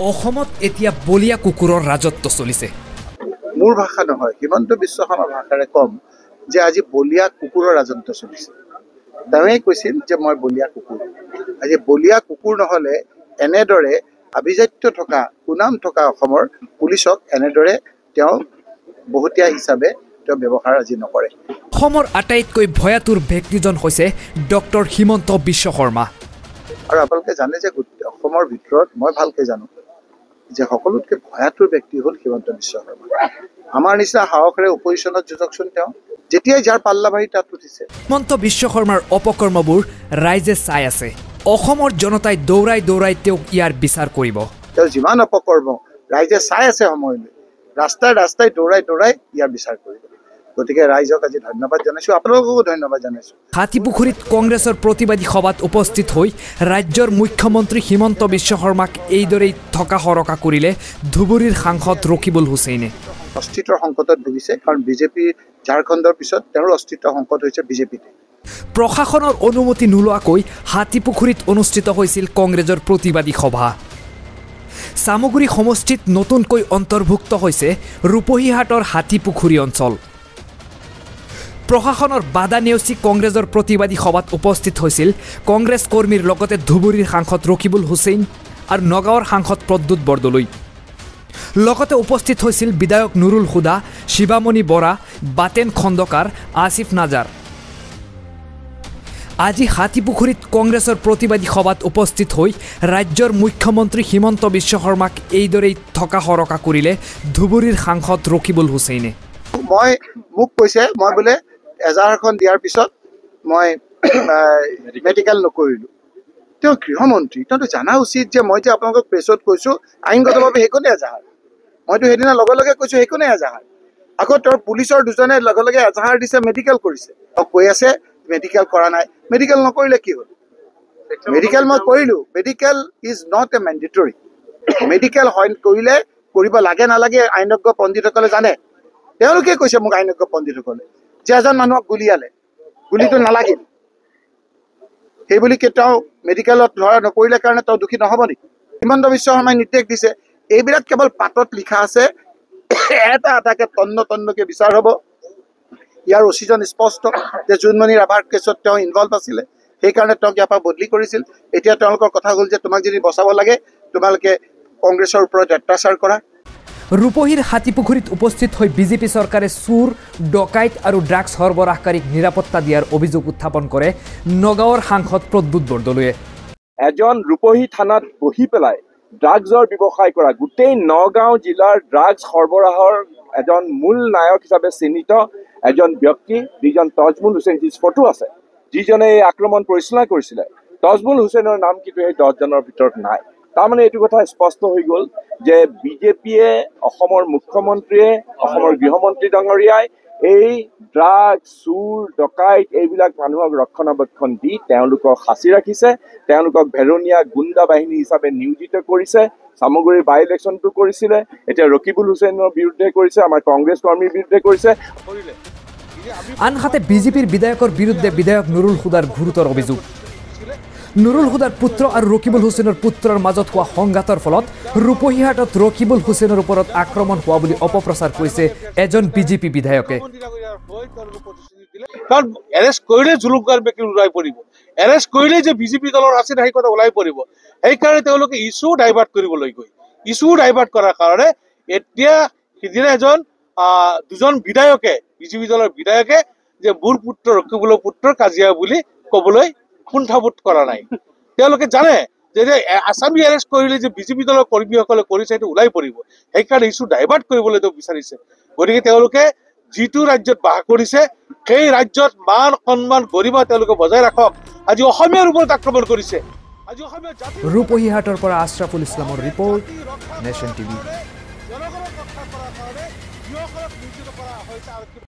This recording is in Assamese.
অসমত এতিয়া বলিয়া কুকুৰৰ ৰাজত্ব চলিছে। মোৰ ভাষা নহয়, হিমন্ত বিশ্ব শৰ্মাৰ ভাষাৰে কম যে আজি বলিয়া কুকুৰৰ ৰাজত্ব চলিছে। তেওঁৱেই কৈছিল যে মই বলিয়া কুকুৰ। আজি বলিয়া কুকুৰ নহ'লে এনেদৰে আভিজাত্য থকা সুনাম থকা অসমৰ পুলিচক এনেদৰে তেওঁ বহুতীয়া হিচাপে তেওঁ ব্যৱহাৰ আজি নকৰে। অসমৰ আটাইতকৈ ভয়াতুৰ ব্যক্তিজন হৈছে ডক্টৰ হিমন্ত বিশ্ব শৰ্মা। আৰু আপোনালোকে জানে যে অসমৰ ভিতৰত মই ভালকে জানো যে সকলোতকৈ ভয়াতুৰ ব্যক্তি হ'ল হিমন্ত বিশ্ব শৰ্মা। আমাৰ নিচিনা সাহসেৰে অপজিশ্যনত যুঁজকচোন তেওঁ, যেতিয়াই যাৰ পাল্লাবাৰী তাত উঠিছে। হিমন্ত বিশ্ব শৰ্মাৰ অপকৰ্মবোৰ ৰাইজে চাই আছে। অসমৰ জনতাই দৌৰাই দৌৰাই তেওঁক ইয়াৰ বিচাৰ কৰিব। তেওঁ যিমান অপকৰ্ম ৰাইজে চাই আছে সময়লৈ, ৰাস্তাই ৰাস্তাই দৌৰাই দৌৰাই ইয়াৰ বিচাৰ কৰিব। গতিকে ৰাইজক আজি ধন্যবাদ জনাইছোঁ, আপোনালোককো ধন্যবাদ জনাইছোঁ। হাতীপুখুৰীত কংগ্ৰেছৰ প্ৰতিবাদী সভাত উপস্থিত হৈ ৰাজ্যৰ মুখ্যমন্ত্ৰী হিমন্ত বিশ্ব শৰ্মাক এইদৰেই থকা সৰকা কৰিলে ধুবুৰীৰ সাংসদ ৰকিবুল হুছেইনে। অস্তিত্বৰ সংকটত ভুগিছে, কাৰণ বিজেপি ঝাৰখণ্ডৰ পিছত তেওঁৰ অস্তিত্বৰ সংকট হৈছে বিজেপিতে। প্ৰশাসনৰ অনুমতি নোলোৱাকৈ হাতীপুখুৰীত অনুষ্ঠিত হৈছিল কংগ্ৰেছৰ প্ৰতিবাদী সভা। চামগুৰি সমষ্টিত নতুনকৈ অন্তৰ্ভুক্ত হৈছে ৰূপহীহাটৰ হাতীপুখুৰী অঞ্চল। প্ৰশাসনৰ বাধা নেওচি কংগ্ৰেছৰ প্ৰতিবাদী সভাত উপস্থিত হৈছিল কংগ্ৰেছ কৰ্মীৰ লগতে ধুবুৰীৰ সাংসদ ৰকিবুল হুছেইন আৰু নগাঁৱৰ সাংসদ প্ৰদ্যুৎ বৰদলৈ। লগতে উপস্থিত হৈছিল বিধায়ক নুৰুল হুদা, শিৱামণি বৰা, বাটেন খণ্ডকাৰ, আসিফ নাজাৰ। আজি হাতীপুখুৰীত কংগ্ৰেছৰ প্ৰতিবাদী সভাত উপস্থিত হৈ ৰাজ্যৰ মুখ্যমন্ত্ৰী হিমন্ত বিশ্ব শৰ্মাক এইদৰেই থকা সৰকা কৰিলে ধুবুৰীৰ সাংসদ ৰকিবুল হুছেইনে। মোক কৈছে মই বোলে এজাহাৰখন দিয়াৰ পিছত মই মেডিকেল নকৰিলোঁ। তেওঁ গৃহমন্ত্ৰী, তেওঁতো জানা উচিত যে মই যে আপোনালোকক প্ৰেছত কৈছোঁ আইনগতভাৱে সেইখনেই এজাহাৰ। মইতো সেইদিনা লগে লগে কৈছোঁ সেইখনেই এজাহাৰ। আকৌ তেওঁৰ পুলিচৰ দুজনে লগে লগে এজাহাৰ দিছে, মেডিকেল কৰিছে। তেওঁ কৈ আছে মেডিকেল কৰা নাই। মেডিকেল নকৰিলে কি হ'ল? মেডিকেল মই কৰিলোঁ। Medical is not a mandatory. Medical কৰিলে কৰিব লাগে নালাগে আইনজ্ঞ পণ্ডিতসকলে জানে। তেওঁলোকে কৈছে মোক আইনজ্ঞ পণ্ডিতসকলে যে এজন মানুহক গুলিয়ালে, গুলিটো নালাগিল, সেইবুলি কি তেওঁ মেডিকেলত ধৰা নপৰিলে কাৰণে তেওঁ দোষী নহ'ব নেকি? হিমন্ত বিশ্ব শৰ্মাই নিৰ্দেশ দিছে। এইবিলাক কেৱল পাতত লিখা আছে, এটা এটাকে তন্ন তন্নকে বিচাৰ হ'ব। ইয়াৰ অচিজন স্পষ্ট যে জোনমণি ৰাভাৰ কেছত তেওঁ ইনভলভ আছিলে, সেইকাৰণে তেওঁক ইয়াৰ পৰা বদলি কৰিছিল। এতিয়া তেওঁলোকৰ কথা হ'ল যে তোমাক যদি বচাব লাগে তোমালোকে কংগ্ৰেছৰ ওপৰত অত্যাচাৰ কৰা। ৰূপহীৰ হাতীপুখুৰীত উপস্থিত হৈ বিজেপি চৰকাৰে চুৰ, ডকাইত আৰু ড্ৰাগছ সৰবৰাহকাৰীক নিৰাপত্তা দিয়াৰ অভিযোগ উত্থাপন কৰে নগাঁৱৰ সাংসদ প্ৰদ্যুৎ বৰদলৈয়ে। এজন ৰূপহী থানাত বহি পেলাই ড্ৰাগছৰ ব্যৱসায় কৰা, গোটেই নগাঁও জিলাৰ ড্ৰাগছ সৰবৰাহৰ এজন মূল নায়ক হিচাপে চিহ্নিত এজন ব্যক্তি, যিজন তজমুল হুছেইন, যি ফটো আছে, যিজনে এই আক্ৰমণ পৰিচালনা কৰিছিলে। তজমুল হুছেইনৰ নাম কিন্তু এই 10জনৰ ভিতৰত নাই। তাৰমানে এইটো কথা স্পষ্ট হৈ গ'ল যে বিজেপিয়ে, অসমৰ মুখ্যমন্ত্ৰীয়ে, অসমৰ গৃহমন্ত্ৰী ডাঙৰীয়াই এই ড্ৰাগছ, চুৰ, ডকাইত এইবিলাক মানুহক ৰক্ষণাবেক্ষণ দি তেওঁলোকক সাঁচি ৰাখিছে, তেওঁলোকক ভেৰণীয়া গুণ্ডা বাহিনী হিচাপে নিয়োজিত কৰিছে। চামগুৰিৰ বাই ইলেকশ্যনটো কৰিছিলে, এতিয়া ৰকিবুল হুছেইনৰ বিৰুদ্ধে কৰিছে, আমাৰ কংগ্ৰেছ কৰ্মীৰ বিৰুদ্ধে কৰিছে। আনহাতে বিজেপিৰ বিধায়কৰ বিৰুদ্ধে বিধায়ক নুৰুল হুদাৰ গুৰুতৰ অভিযোগ। নুৰুল হুদাৰ পুত্ৰ আৰু ৰকিবুল হুছেইনৰ পুত্ৰৰ মাজত হোৱা সংঘাতৰ ফলত ৰূপহীহাটত ৰকিবুল হুছেইনৰ ওপৰত আক্ৰমণ হোৱা বুলি অপপ্ৰচাৰ কৰিছে এজন বিজেপি বিধায়কে। কাৰণ এৰেষ্ট কৰিলে জুলুমকাৰ ব্যক্তি ওলাই পৰিব, এৰেষ্ট কৰিলে যে বিজেপি দলৰ আছে সেই কথা ওলাই পৰিব। সেইকাৰণে তেওঁলোকে ইছ্যু ডাইভাৰ্ট কৰিবলৈ গৈ ইছ্যু ডাইভাৰ্ট কৰাৰ কাৰণে এতিয়া সিদিনা দুজন বিধায়কে, বিজেপি দলৰ বিধায়কে যে মোৰ পুত্ৰ ৰকিবুলৰ পুত্ৰৰ কাজিয়া বুলি ক'বলৈ কুণ্ঠাবোধ কৰা নাই। তেওঁলোকে জানে যে আছামী এৰেষ্ট কৰিলে যে বিজেপি দলৰ কৰ্মীসকলে কৰিছে সেইটো ওলাই পৰিব। সেইকাৰণে ইছ্যু ডাইভাৰ্ট কৰিবলৈ তেওঁ বিচাৰিছে। গতিকে তেওঁলোকে যিটো ৰাজ্যত বাস কৰিছে সেই ৰাজ্যত মান সন্মান গৰিমা তেওঁলোকে বজাই ৰাখক। আজি অসমীয়াৰ ওপৰত আক্ৰমণ কৰিছে। আজি অসমীয়া জাতি। ৰূপহীহাটৰ পৰা আশৰাফুল ইছলামৰ ৰিপৰ্ট, নেশ্যন টিভি।